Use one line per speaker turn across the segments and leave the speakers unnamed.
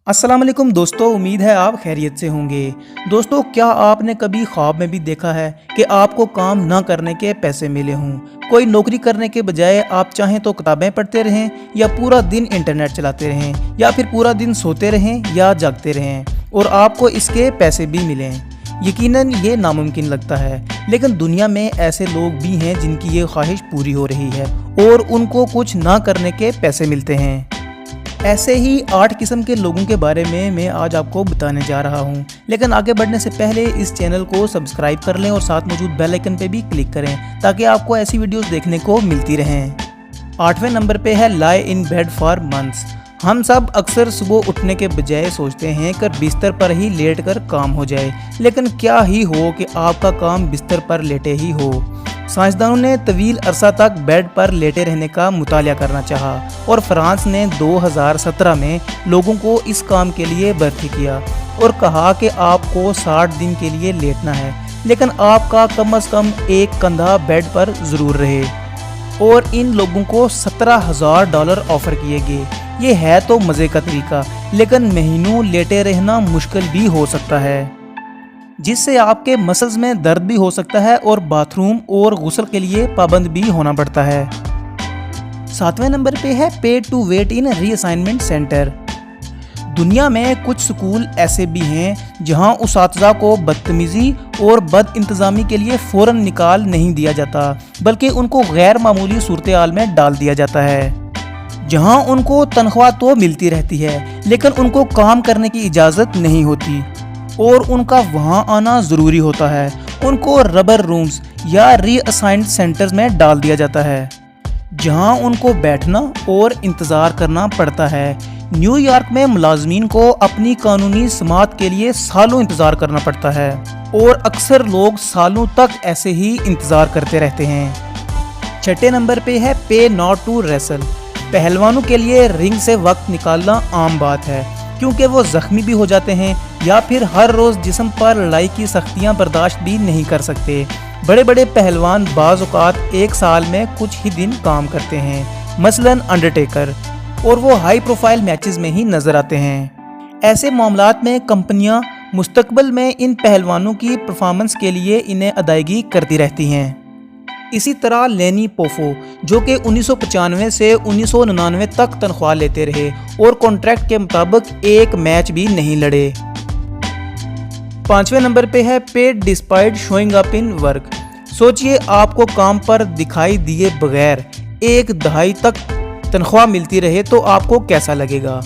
अस्सलाम वालेकुम दोस्तों, उम्मीद है आप खैरियत से होंगे। दोस्तों, क्या आपने कभी ख्वाब में भी देखा है कि आपको काम ना करने के पैसे मिले हों? कोई नौकरी करने के बजाय आप चाहें तो किताबें पढ़ते रहें, या पूरा दिन इंटरनेट चलाते रहें, या फिर पूरा दिन सोते रहें या जागते रहें और आपको इसके पैसे भी मिलें। यकीनन ये नामुमकिन लगता है, लेकिन दुनिया में ऐसे लोग भी हैं जिनकी ये ख्वाहिश पूरी हो रही है और उनको कुछ ना करने के पैसे मिलते हैं। ऐसे ही 8 किस्म के लोगों के बारे में मैं आज आपको बताने जा रहा हूं। लेकिन आगे बढ़ने से पहले इस चैनल को सब्सक्राइब कर लें और साथ मौजूद बेल आइकन पे भी क्लिक करें ताकि आपको ऐसी वीडियोस देखने को मिलती रहें। 8वें नंबर पे है लाई इन बेड फॉर मंथ्स। हम सब अक्सर सुबह उठने के बजाय सोचते हैं कि बिस्तर पर ही लेट कर काम हो जाए, लेकिन क्या ही हो कि आपका काम बिस्तर पर लेटे ही हो। साइंसदानों ने तवील अरसा तक बेड पर लेटे रहने का मुतालिया करना चाहा और फ्रांस ने 2017 में लोगों को इस काम के लिए भर्ती किया और कहा कि आपको 60 दिन के लिए लेटना है, लेकिन आपका कम से कम एक कंधा बेड पर ज़रूर रहे। और इन लोगों को $17,000 ऑफ़र किए गए। ये है तो मज़े का तरीका, लेकिन महीनों लेटे रहना मुश्किल भी हो सकता है, जिससे आपके मसल्स में दर्द भी हो सकता है और बाथरूम और गुस्ल के लिए पाबंद भी होना पड़ता है। 7वें नंबर पे है pay to wait in reassignment centre. दुनिया में कुछ स्कूल ऐसे भी हैं जहां उसातिज़ा को बदतमीज़ी और बद इंतज़ामी के लिए फ़ौरन निकाल नहीं दिया जाता, बल्कि उनको गैर मामूली सूरत-ए-हाल में डाल दिया जाता है, जहां उनको तनख्वाह तो मिलती रहती है लेकिन उनको काम करने की इजाज़त नहीं होती और उनका वहां आना ज़रूरी होता है। उनको रबर रूम्स या रीअसाइन्ड सेंटर्स में डाल दिया जाता है, जहां उनको बैठना और इंतज़ार करना पड़ता है। न्यूयॉर्क में मुलाजमीन को अपनी कानूनी समाअत के लिए सालों इंतज़ार करना पड़ता है और अक्सर लोग सालों तक ऐसे ही इंतज़ार करते रहते हैं। 6ठे नंबर पे है पे नॉट टू रेसल। पहलवानों के लिए रिंग से वक्त निकालना आम बात है, क्योंकि वो ज़ख्मी भी हो जाते हैं या फिर हर रोज़ जिस्म पर लड़ाई की सख्तियाँ बर्दाश्त भी नहीं कर सकते। बड़े बड़े पहलवान बाज़ औक़ात एक साल में कुछ ही दिन काम करते हैं, मसलन अंडरटेकर, और वो हाई प्रोफाइल मैचेस में ही नज़र आते हैं। ऐसे मामलात में कंपनियां मुस्तकबिल में इन पहलवानों की परफॉर्मेंस के लिए इन्हें अदायगी करती रहती हैं। इसी तरह लेनी पोफो, जो कि 1995 से 1999 तक तनख्वाह लेते रहे और कॉन्ट्रैक्ट के मुताबिक एक मैच भी नहीं लड़े। 5वें नंबर पे है paid despite showing up in work. सोचिए, आपको काम पर दिखाई दिए बगैर एक दहाई तक तनख्वाह मिलती रहे तो आपको कैसा लगेगा।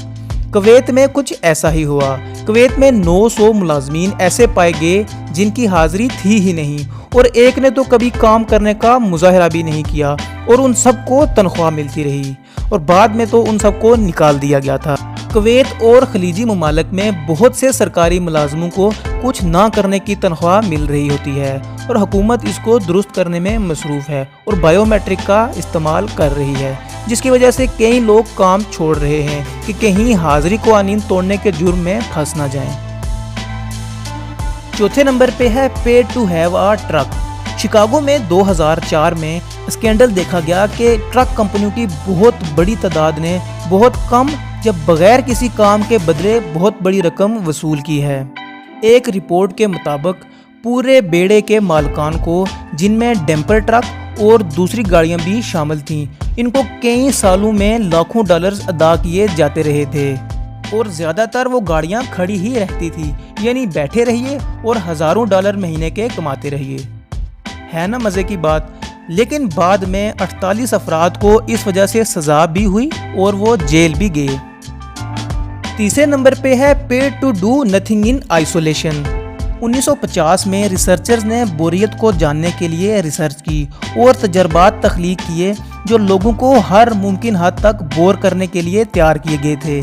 कुवैत में कुछ ऐसा ही हुआ। कुवैत में 900 मुलाजमीन ऐसे पाए गए जिनकी हाजिरी थी ही नहीं, और एक ने तो कभी काम करने का मुजाहरा भी नहीं किया और उन सबको तनख्वाह मिलती रही, और बाद में तो उन सबको निकाल दिया गया था। कुवैत और खलीजी ममालिक में बहुत से सरकारी मुलाजमों को कुछ ना करने की तनख्वाह मिल रही होती है और हुकूमत इसको दुरुस्त करने में मसरूफ़ है और बायोमेट्रिक का इस्तेमाल कर रही है, जिसकी वजह से कई लोग काम छोड़ रहे हैं कि कहीं हाजिरी कवानीन तोड़ने के जुर्म में फंस ना जाएं। 4थे नंबर पे है pay to have a truck. Chicago में 2004 में स्कैंडल देखा गया कि ट्रक कंपनियों की बहुत बड़ी तादाद ने बहुत कम जब बगैर किसी काम के बदले बहुत बड़ी रकम वसूल की है। एक रिपोर्ट के मुताबिक पूरे बेड़े के मालिकान को, जिनमें डैम्पर ट्रक और दूसरी गाड़ियां भी शामिल थीं, इनको कई सालों में लाखों डॉलर्स अदा किए जाते रहे थे और ज़्यादातर वो गाड़ियां खड़ी ही रहती थी, यानी बैठे रहिए और हज़ारों डॉलर महीने के कमाते रहिए। है ना मज़े की बात। लेकिन बाद में 48 अफराद को इस वजह से सज़ा भी हुई और वो जेल भी गए। 3रे नंबर पे है pay to do nothing in isolation. 1950 में रिसर्चर्स ने बोरियत को जानने के लिए रिसर्च की और तजर्बात तख्लीक किए जो लोगों को हर मुमकिन हद तक बोर करने के लिए तैयार किए गए थे,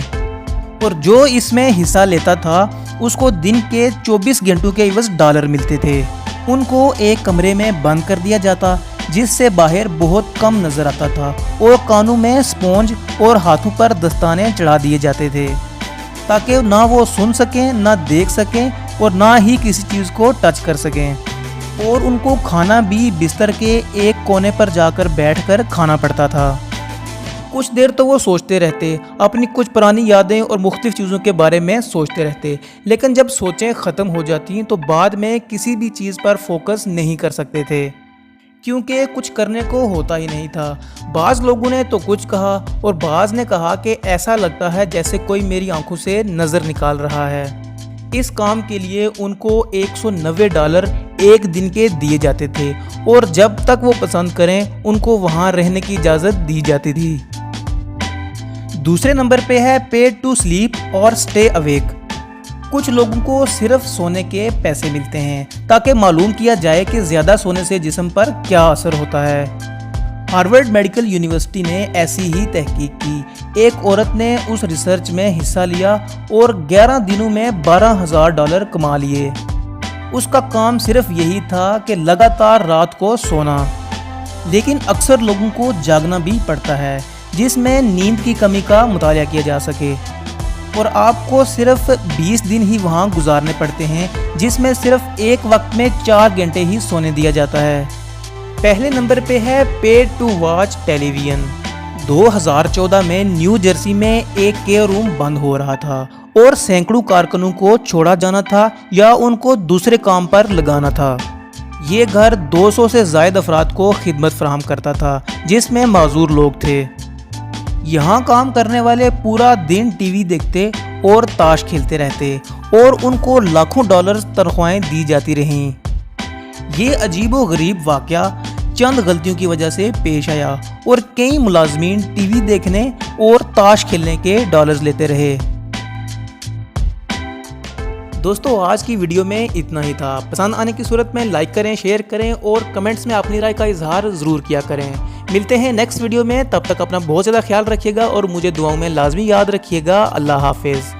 और जो इसमें हिस्सा लेता था उसको दिन के 24 घंटों के एवज डॉलर मिलते थे। उनको एक कमरे में बंद कर दिया जाता जिससे बाहर बहुत कम नजर आता था, और कानों में स्पॉन्ज और हाथों पर दस्ताने चढ़ा दिए जाते थे ताकि ना वो सुन सकें, ना देख सकें और ना ही किसी चीज़ को टच कर सकें। और उनको खाना भी बिस्तर के एक कोने पर जाकर बैठकर खाना पड़ता था। कुछ देर तो वो सोचते रहते, अपनी कुछ पुरानी यादें और मुख्तलिफ चीज़ों के बारे में सोचते रहते, लेकिन जब सोचें ख़त्म हो जाती तो बाद में किसी भी चीज़ पर फोकस नहीं कर सकते थे, क्योंकि कुछ करने को होता ही नहीं था। बाज़ लोगों ने तो कुछ कहा और बाज़ ने कहा कि ऐसा लगता है जैसे कोई मेरी आंखों से नज़र निकाल रहा है। इस काम के लिए उनको $190 एक दिन के दिए जाते थे और जब तक वो पसंद करें उनको वहाँ रहने की इजाज़त दी जाती थी। दूसरे नंबर पे है पेड टू स्लीप और स्टे अवेक। कुछ लोगों को सिर्फ सोने के पैसे मिलते हैं ताकि मालूम किया जाए कि ज़्यादा सोने से जिस्म पर क्या असर होता है। हार्वर्ड मेडिकल यूनिवर्सिटी ने ऐसी ही तहकीक की। एक औरत ने उस रिसर्च में हिस्सा लिया और 11 दिनों में $12,000 कमा लिए। उसका काम सिर्फ यही था कि लगातार रात को सोना। लेकिन अक्सर लोगों को जागना भी पड़ता है जिसमें नींद की कमी का मुताला किया जा सके, और आपको सिर्फ 20 दिन ही वहाँ गुजारने पड़ते हैं जिसमें सिर्फ एक वक्त में 4 घंटे ही सोने दिया जाता है। पहले नंबर पे है पेड टू वॉच टेलीविजन। 2014 में न्यू जर्सी में एक केयर रूम बंद हो रहा था और सैकड़ों कारकुनों को छोड़ा जाना था या उनको दूसरे काम पर लगाना था। ये घर 200 से ज़ायद अफराद को खिदमत फराहम करता था जिसमें माजूर लोग थे। यहाँ काम करने वाले पूरा दिन टीवी देखते और ताश खेलते रहते और उनको लाखों डॉलर तनख्वाहें दी जाती रहीं। ये अजीबो गरीब वाक़या चंद गलतियों की वजह से पेश आया और कई मुलाजमीन टीवी देखने और ताश खेलने के डॉलर्स लेते रहे। दोस्तों, आज की वीडियो में इतना ही था। पसंद आने की सूरत में लाइक करें, शेयर करें और कमेंट्स में अपनी राय का इजहार ज़रूर किया करें। मिलते हैं नेक्स्ट वीडियो में, तब तक अपना बहुत ज़्यादा ख्याल रखिएगा और मुझे दुआओं में लाजमी याद रखिएगा। अल्लाह हाफिज़।